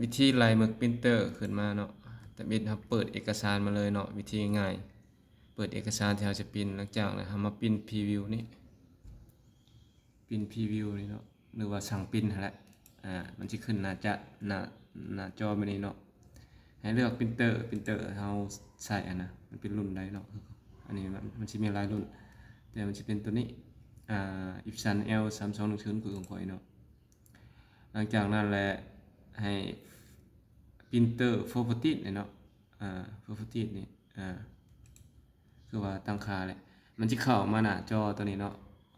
วิธีไล่หมึกปรินเตอร์ขึ้นมาเนาะแต่บิดครับเปิดเอกสารมาเลยเนาะวิธีง่ายเปิดเอกสารที่เราจะปรินหลังจากนั้นเรามาปรินพรีวิวนี่ปรินพรีวิวนี่เนาะหรือว่าสั่งปรินนั่นแหละมันจะขึ้นหน้าจอแบบนี้เนาะให้เลือกปรินเตอร์เราใส่นะมันเป็นรุ่นใดเนาะอันนี้มันจะมีหลายรุ่นแต่มันจะเป็นตัวนี้Epson L3210คือของข่อยเนาะหลังจากนั้นแหละให้ปรินเตอร์property นี่เนาะproperty นี่คือว่าตั้งค่าแหละมันจะเข้ามาหน้าจอตัวนี้เนาะ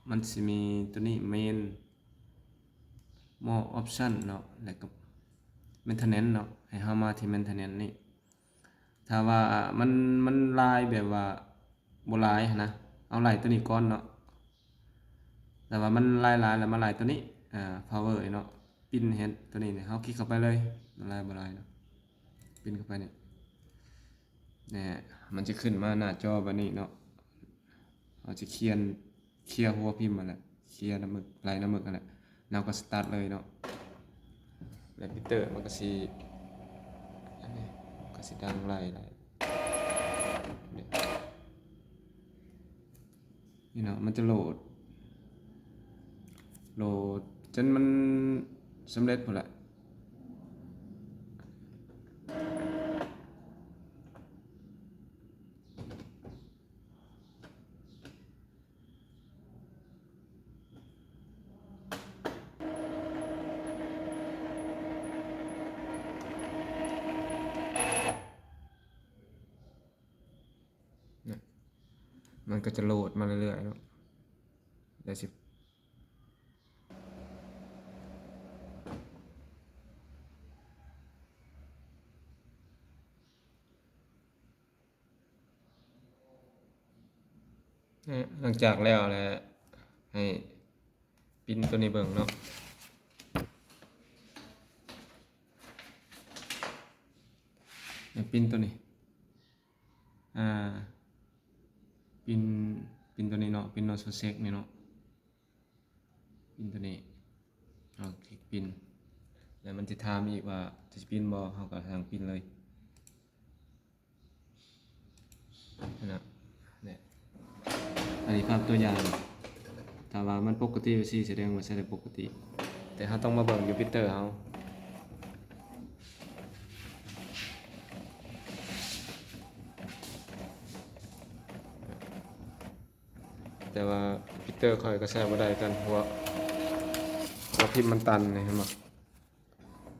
มันจะมีตัวนี้ main more option เนาะแล้วก็ maintenance เนาะให้เฮามาที่ maintenance นี่ถ้าว่ามันลายแบบว่าบ่ลายนะเอาลายตัวนี้ก่อนเนาะแต่ว่ามันลายแล้วมาลายตัวนี้power เนาะปินเฮ็ดตัวนี้เนี่ยเฮาคลิกเข้าไปเลยมันลายบ่ลายเนาะปินเข้าไปนี่มันจะขึ้นมาหน้าจอแบบนี้เนาะเราจะเคลียร์หัวพิมพ์มาแหละเคลียร์น้ำหมึกลายน้ำหมึกนั่นแหละเราก็สตาร์ทเลยเนาะแล้วพิเตอร์มันก็สิดังไล่นี่เนาะมันจะโหลดจนมันสำเร็จหมดแหละมันก็จะโหลดมาเรื่อยๆเนาะได้สิหลังจากแล้วแหละให้ปินตัวนี้เบิ่งเนาะปินตัวนี้ปินตัวนี้เนาะปินโนโซเซกนี่เนาะปินตัวนี้คลิกปินแล้วมันจะถามอีกว่าจะปินบ่เฮาก็ทางปินเลยนะเนี่ยอันนี้ภาพตัวอย่างถ้าว่ามันปกติสิแสดงว่าใช้ได้ปกติแต่เฮาต้องมาเบิ่งอยู่พิเตอร์เฮาแต่ว่าพิเตอร์ค่อยก็ใช้บ่ได้กันเพราะว่าพิมพ์มันตันนี่เห็นบ่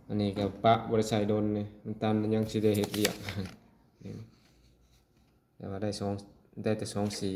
อันนี้ก็ปะบ่ได้ใช้โดนนี่มันตันยังสิได้เฮ็ดเวียกแต่ว่าได้แต่2สี